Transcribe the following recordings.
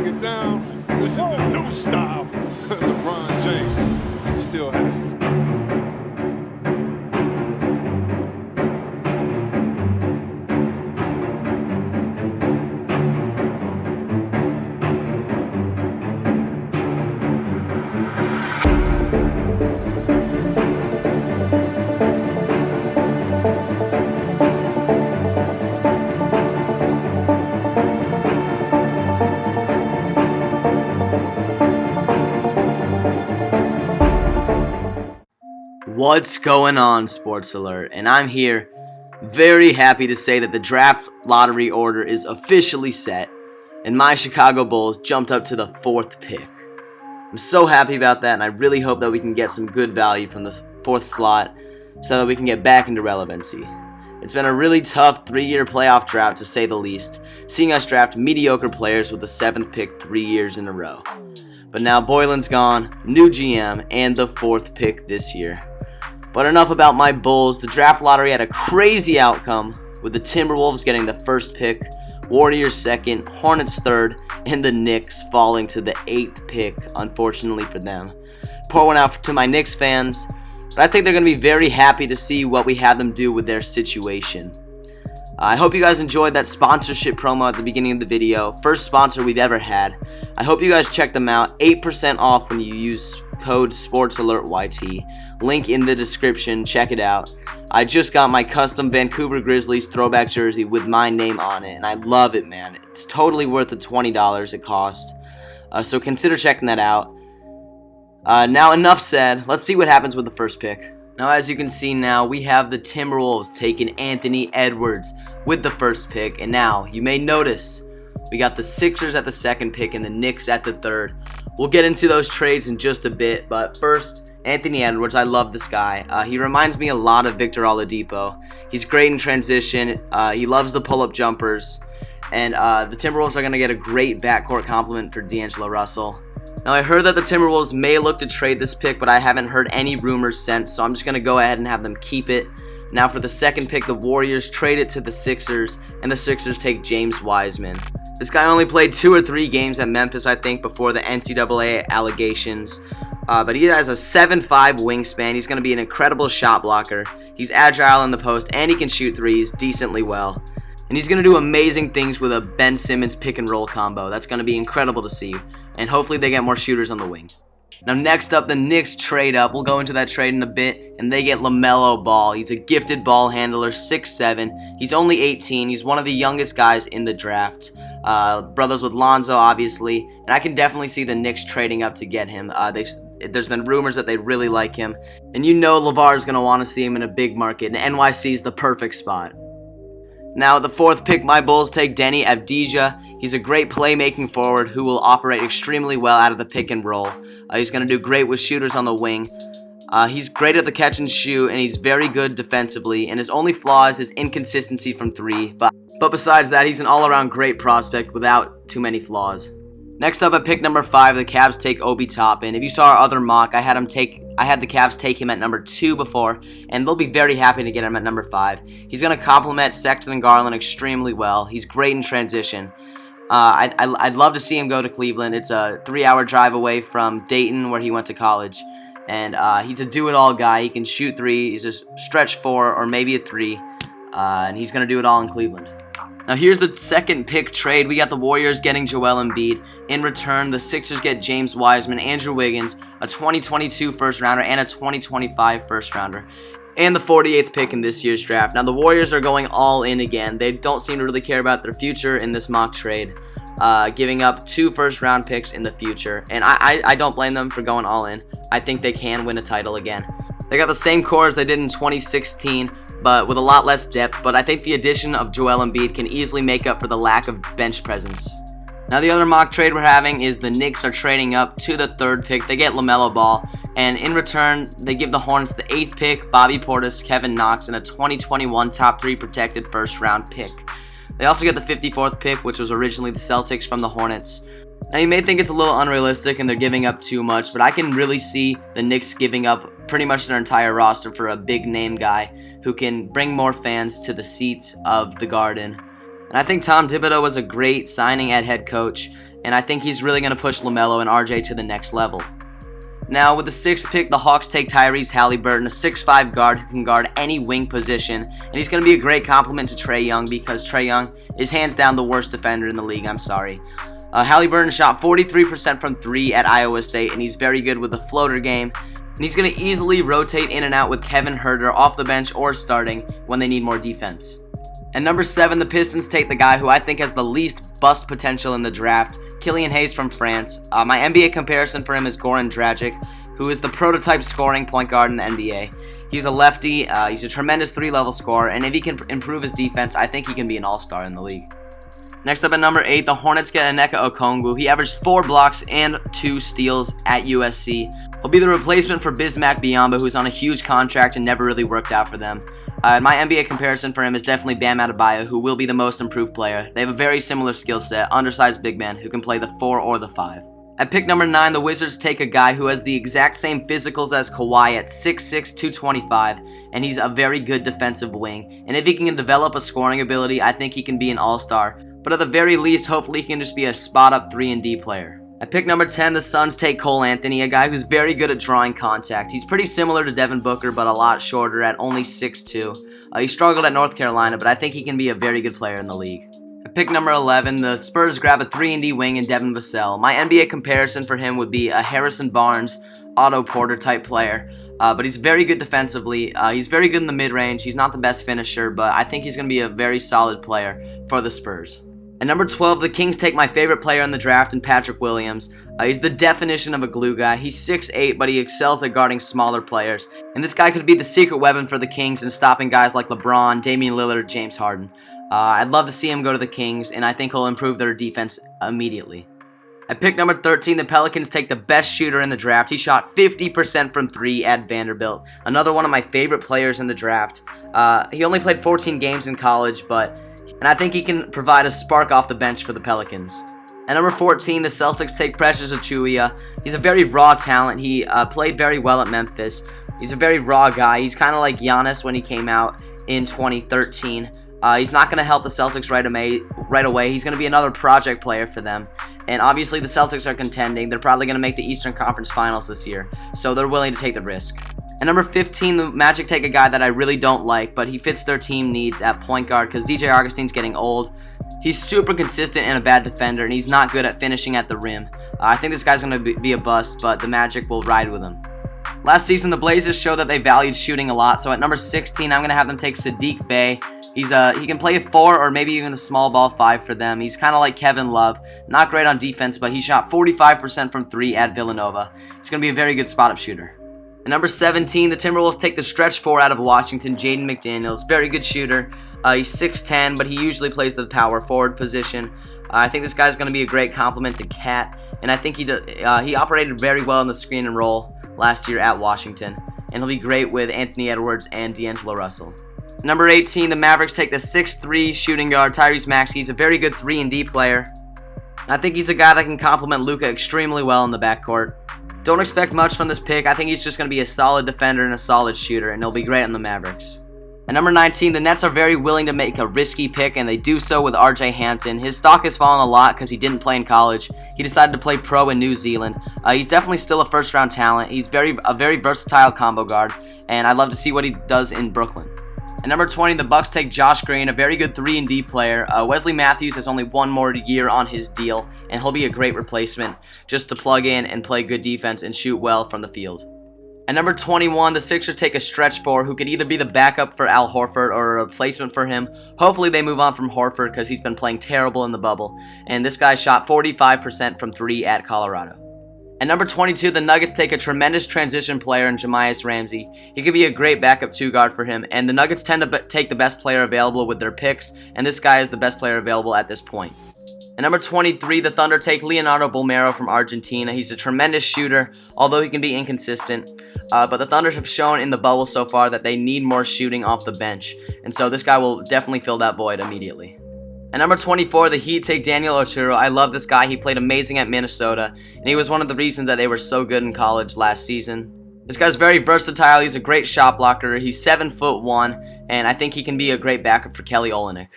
break it down, this is the new style. LeBron James still has it. What's going on, Sports Alert? And I'm here very happy to say that the draft lottery order is officially set and my Chicago Bulls jumped up to the 4th pick. I'm so happy about that, and I really hope that we can get some good value from the 4th slot so that we can get back into relevancy. It's been a really tough 3-year playoff draft, to say the least, seeing us draft mediocre players with the 7th pick 3 years in a row. But now Boylen's gone, new GM, and the 4th pick this year. But enough about my Bulls. The draft lottery had a crazy outcome, with the Timberwolves getting the 1st pick, Warriors 2nd, Hornets 3rd, and the Knicks falling to the 8th pick, unfortunately for them. Pour one out to my Knicks fans, but I think they're going to be very happy to see what we have them do with their situation. I hope you guys enjoyed that sponsorship promo at the beginning of the video. First sponsor we've ever had. I hope you guys check them out. 8% off when you use code SportsAlertYT. Link in the description. Check it out. I just got my custom Vancouver Grizzlies throwback jersey with my name on it, and I love it, man. It's totally worth the $20 it cost. So consider checking that out. Now enough said. Let's see what happens with the 1st pick. Now, as you can see now, we have the Timberwolves taking Anthony Edwards with the 1st pick. And now, you may notice, we got the Sixers at the 2nd pick and the Knicks at the 3rd. We'll get into those trades in just a bit, but first, Anthony Edwards. I love this guy. He reminds me a lot of Victor Oladipo. He's great in transition. He loves the pull-up jumpers. And the Timberwolves are going to get a great backcourt compliment for D'Angelo Russell. Now, I heard that the Timberwolves may look to trade this pick, but I haven't heard any rumors since, so I'm just going to go ahead and have them keep it. Now, for the 2nd pick, the Warriors trade it to the Sixers, and the Sixers take James Wiseman. This guy only played 2 or 3 games at Memphis, I think, before the NCAA allegations. But he has a 7'5" wingspan. He's going to be an incredible shot blocker. He's agile in the post, and he can shoot threes decently well. And he's going to do amazing things with a Ben Simmons pick-and-roll combo. That's going to be incredible to see. And hopefully they get more shooters on the wing. Now, next up, the Knicks trade up. We'll go into that trade in a bit. And they get LaMelo Ball. He's a gifted ball handler, 6'7". He's only 18. He's one of the youngest guys in the draft. Brothers with Lonzo, obviously. And I can definitely see the Knicks trading up to get him. There's been rumors that they really like him. And you know LeVar is going to want to see him in a big market. And NYC is the perfect spot. Now, at the 4th pick, my Bulls take Deni Avdija. He's a great playmaking forward who will operate extremely well out of the pick and roll. He's going to do great with shooters on the wing. He's great at the catch and shoot, and he's very good defensively. And his only flaw is his inconsistency from 3. But besides that, he's an all-around great prospect without too many flaws. Next up at pick number 5, the Cavs take Obi Toppin. If you saw our other mock, I had the Cavs take him at number 2 before, and they'll be very happy to get him at number 5. He's going to complement Sexton and Garland extremely well. He's great in transition. I'd love to see him go to Cleveland. It's a 3-hour drive away from Dayton, where he went to college. And he's a do-it-all guy. He can shoot 3. He's a stretch 4 or maybe a 3. And he's going to do it all in Cleveland. Now, here's the 2nd pick trade. We got the Warriors getting Joel Embiid. In return, the Sixers get James Wiseman, Andrew Wiggins, a 2022 first-rounder, and a 2025 first-rounder, and the 48th pick in this year's draft. Now, the Warriors are going all in again. They don't seem to really care about their future in this mock trade, giving up 2 first-round picks in the future. And I don't blame them for going all in. I think they can win a title again. They got the same core as they did in 2016, but with a lot less depth. But I think the addition of Joel Embiid can easily make up for the lack of bench presence. Now, the other mock trade we're having is the Knicks are trading up to the 3rd pick. They get LaMelo Ball, and in return, they give the Hornets the 8th pick, Bobby Portis, Kevin Knox, and a 2021 top 3 protected first-round pick. They also get the 54th pick, which was originally the Celtics from the Hornets. Now, you may think it's a little unrealistic and they're giving up too much, but I can really see the Knicks giving up pretty much their entire roster for a big-name guy who can bring more fans to the seats of the Garden. And I think Tom Thibodeau was a great signing at head coach, and I think he's really going to push LaMelo and RJ to the next level. Now, with the 6th pick, the Hawks take Tyrese Halliburton, a 6'5 guard who can guard any wing position, and he's going to be a great complement to Trae Young because Trae Young is hands down the worst defender in the league, Halliburton shot 43% from 3 at Iowa State, and he's very good with the floater game, and he's going to easily rotate in and out with Kevin Huerter off the bench or starting when they need more defense. At number 7, the Pistons take the guy who I think has the least bust potential in the draft, Killian Hayes from France. My NBA comparison for him is Goran Dragic, who is the prototype scoring point guard in the NBA. He's a lefty, he's a tremendous 3-level scorer, and if he can improve his defense, I think he can be an all-star in the league. Next up at number 8, the Hornets get Onyeka Okongwu. He averaged 4 blocks and 2 steals at USC. He'll be the replacement for Bismack Biyombo, who's on a huge contract and never really worked out for them. My NBA comparison for him is definitely Bam Adebayo, who will be the most improved player. They have a very similar skill set, undersized big man who can play the 4 or the 5. At pick number 9, the Wizards take a guy who has the exact same physicals as Kawhi at 6'6", 225, and he's a very good defensive wing. And if he can develop a scoring ability, I think he can be an all-star. But at the very least, hopefully he can just be a spot-up 3-and-D player. At pick number 10, the Suns take Cole Anthony, a guy who's very good at drawing contact. He's pretty similar to Devin Booker, but a lot shorter at only 6'2". He struggled at North Carolina, but I think he can be a very good player in the league. At pick number 11, the Spurs grab a 3-and-D wing in Devin Vassell. My NBA comparison for him would be a Harrison Barnes, Otto Porter type player. But he's very good defensively. He's very good in the mid-range. He's not the best finisher, but I think he's going to be a very solid player for the Spurs. At number 12, the Kings take my favorite player in the draft in Patrick Williams. He's the definition of a glue guy. He's 6'8", but he excels at guarding smaller players. And this guy could be the secret weapon for the Kings in stopping guys like LeBron, Damian Lillard, James Harden. I'd love to see him go to the Kings, and I think he'll improve their defense immediately. At pick number 13, the Pelicans take the best shooter in the draft. He shot 50% from 3 at Vanderbilt. Another one of my favorite players in the draft. He only played 14 games in college, and I think he can provide a spark off the bench for the Pelicans. At number 14, the Celtics take Precious Achiuwa. He's a very raw talent. He played very well at Memphis. He's a very raw guy. He's kind of like Giannis when he came out in 2013. He's not going to help the Celtics right away. He's going to be another project player for them. And obviously the Celtics are contending. They're probably going to make the Eastern Conference Finals this year. So they're willing to take the risk. At number 15, the Magic take a guy that I really don't like, but he fits their team needs at point guard because DJ Augustin's getting old. He's super consistent and a bad defender, and he's not good at finishing at the rim. I think this guy's going to be a bust, but the Magic will ride with him. Last season, the Blazers showed that they valued shooting a lot, so at number 16, I'm going to have them take Saddiq Bey. He can play a 4 or maybe even a small ball 5 for them. He's kind of like Kevin Love. Not great on defense, but he shot 45% from 3 at Villanova. He's going to be a very good spot-up shooter. At number 17, the Timberwolves take the stretch 4 out of Washington, Jaden McDaniels. Very good shooter. He's 6'10", but he usually plays the power forward position. I think this guy's going to be a great complement to Cat, and I think he operated very well in the screen and roll last year at Washington, and he'll be great with Anthony Edwards and D'Angelo Russell. Number 18, the Mavericks take the 6'3" shooting guard Tyrese Maxey. He's a very good 3-and-D player. I think he's a guy that can complement Luka extremely well in the backcourt. Don't expect much from this pick. I think he's just going to be a solid defender and a solid shooter, and he'll be great on the Mavericks. At number 19, the Nets are very willing to make a risky pick, and they do so with RJ Hampton. His stock has fallen a lot because he didn't play in college. He decided to play pro in New Zealand. He's definitely still a first-round talent. He's a very versatile combo guard, and I'd love to see what he does in Brooklyn. At number 20, the Bucks take Josh Green, a very good 3-and-D player. Wesley Matthews has only one more year on his deal, and he'll be a great replacement just to plug in and play good defense and shoot well from the field. At number 21, the Sixers take a stretch 4 who could either be the backup for Al Horford or a replacement for him. Hopefully they move on from Horford because he's been playing terrible in the bubble, and this guy shot 45% from 3 at Colorado. At number 22, the Nuggets take a tremendous transition player in Jahmi'us Ramsey. He could be a great backup 2 guard for him, and the Nuggets tend to take the best player available with their picks, and this guy is the best player available at this point. At number 23, the Thunder take Leonardo Bolmaro from Argentina. He's a tremendous shooter, although he can be inconsistent. But the Thunder have shown in the bubble so far that they need more shooting off the bench, and so this guy will definitely fill that void immediately. At number 24, the Heat take Daniel Otero. I love this guy. He played amazing at Minnesota, and he was one of the reasons that they were so good in college last season. This guy's very versatile. He's a great shot blocker. He's 7'1", and I think he can be a great backup for Kelly Olynyk.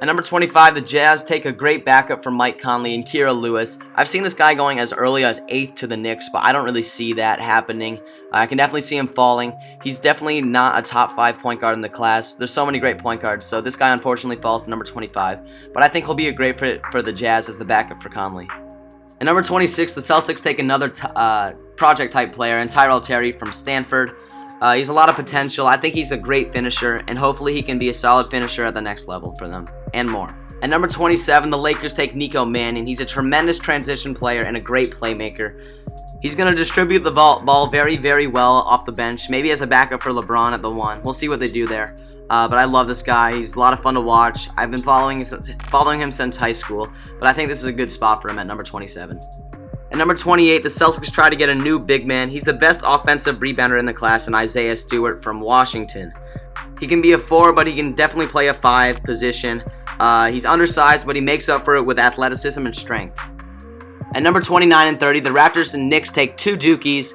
At number 25, the Jazz take a great backup from Mike Conley and Kira Lewis. I've seen this guy going as early as 8th to the Knicks, but I don't really see that happening. I can definitely see him falling. He's definitely not a top 5 point guard in the class. There's so many great point guards, so this guy unfortunately falls to number 25. But I think he'll be a great fit for the Jazz as the backup for Conley. At number 26, the Celtics take another project-type player, and Tyrell Terry from Stanford. He's a lot of potential. I think he's a great finisher, and hopefully he can be a solid finisher at the next level for them, and more. At number 27, the Lakers take Nico Mannion. He's a tremendous transition player and a great playmaker. He's going to distribute the ball very, very well off the bench, maybe as a backup for LeBron at the 1. We'll see what they do there. But I love this guy. He's a lot of fun to watch. I've been following him since high school, but I think this is a good spot for him at number 27. At number 28, the Celtics try to get a new big man. He's the best offensive rebounder in the class, and Isaiah Stewart from Washington. He can be a 4, but he can definitely play a 5 position. He's undersized, but he makes up for it with athleticism and strength. At number 29 and 30, the Raptors and Knicks take 2 Dukies.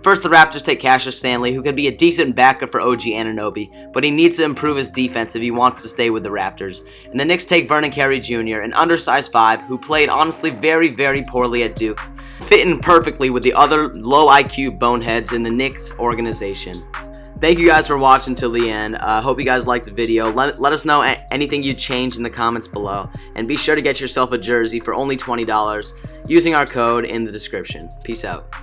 First, the Raptors take Cassius Stanley, who could be a decent backup for OG Anunoby, but he needs to improve his defense if he wants to stay with the Raptors. And the Knicks take Vernon Carey Jr., an undersized 5, who played honestly very, very poorly at Duke, fitting perfectly with the other low IQ boneheads in the Knicks organization. Thank you guys for watching till the end. Hope you guys liked the video. Let us know anything you changed in the comments below. And be sure to get yourself a jersey for only $20 using our code in the description. Peace out.